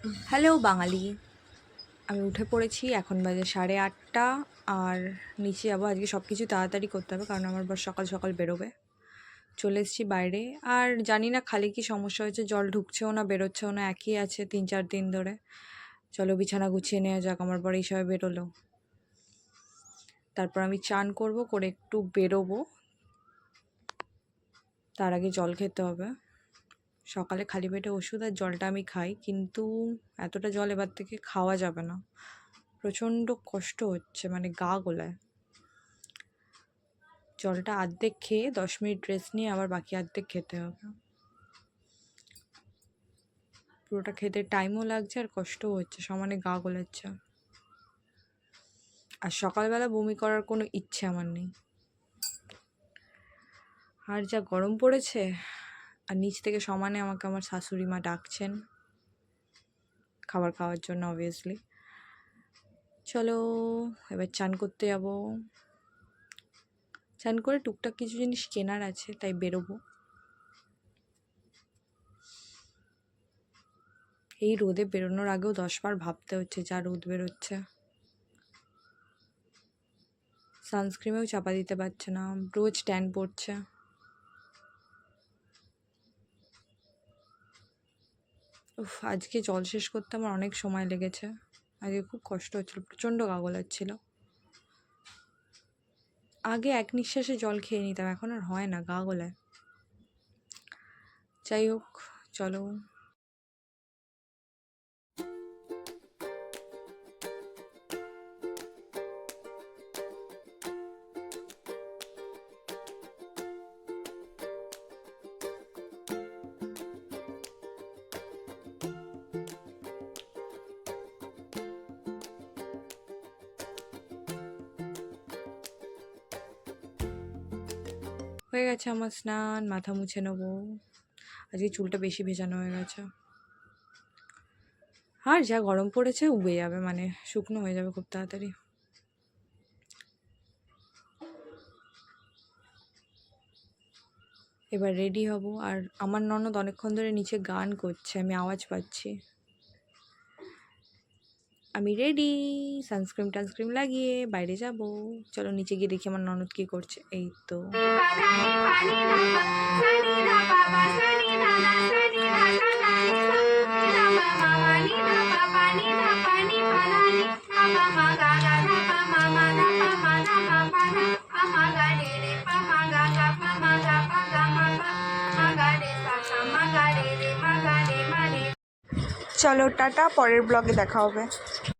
Hello বাঙালি, আমি উঠে পড়েছি। এখন বাজে 8:30 আর নিচে যাবো। আজকে সব কিছু তাড়াতাড়ি করতে হবে কারণ আমার বর সকাল সকাল বেরোবে। চলে এসেছি বাইরে, আর জানি না খালি কি সমস্যা হয়েছে, জল ঢুকছেও না বেরোচ্ছেও না, একই আছে 3-4 দিন ধরে। চলো বিছানা গুছিয়ে নেওয়া যাক। আমার বর এই সবে বেরোলো, তারপর আমি চান করব, করে একটু বেরোবো। তার আগে জল খেতে হবে। সকালে খালি পেটে ওষুধ আর জলটা আমি খাই, কিন্তু এতটা জল এবার থেকে খাওয়া যাবে না। প্রচণ্ড কষ্ট হচ্ছে, মানে গা গোলায়। জলটা অর্ধেক খেয়ে 10 মিনিট রেস্ট নিয়ে আবার বাকি অর্ধেক খেতে হবে। পুরোটা খেতে টাইমও লাগছে আর কষ্টও হচ্ছে, সমানে গা গোলাচ্ছে। আর সকালবেলা বমি করার কোনো ইচ্ছে আমার নেই। আর যা গরম পড়েছে, আর নিচ থেকে সমানে আমাকে আমার শাশুড়ি মা ডাকছেন খাবার খাওয়ার জন্য, অবভিয়াসলি। চলো এবার চান করতে যাব। চান করে টুকটাক কিছু জিনিস কেনার আছে, তাই বেরোবো। এই রোদে বেরোনোর আগেও 10 বার ভাবতে হচ্ছে, যা রোদ বেরোচ্ছে। সানস্ক্রিমেও চাপা দিতে পারছে না, রোজ ট্যান পড়ছে। উফ, আজকে জল শেষ করতে আমার অনেক সময় লেগেছে। আজকে খুব কষ্ট হচ্ছিল, প্রচণ্ড গা গোলাচ্ছিল। আগে এক নিঃশ্বাসে জল খেয়ে নিতাম, এখন আর হয় না, গা গোলায়। যাই হোক, চলো। হয়ে গেছে আমার স্নান, মাথা মুছে নেবো। আজকে চুলটা বেশি ভেজানো হয়ে গেছে। আর যা গরম পড়েছে, উবে যাবে, মানে শুকনো হয়ে যাবে খুব তাড়াতাড়ি। এবার রেডি হব। আর আমার ননদ অনেকক্ষণ ধরে নিচে গান করছে, আমি আওয়াজ পাচ্ছি। আমি রেডি, সানস্ক্রিন টানস্ক্রিন লাগিয়ে বাইরে যাব। চলো নিচে গিয়ে দেখি আমার ননদ কী করছে। এই তো চলো টাটা, পরের ব্লগে দেখা হবে।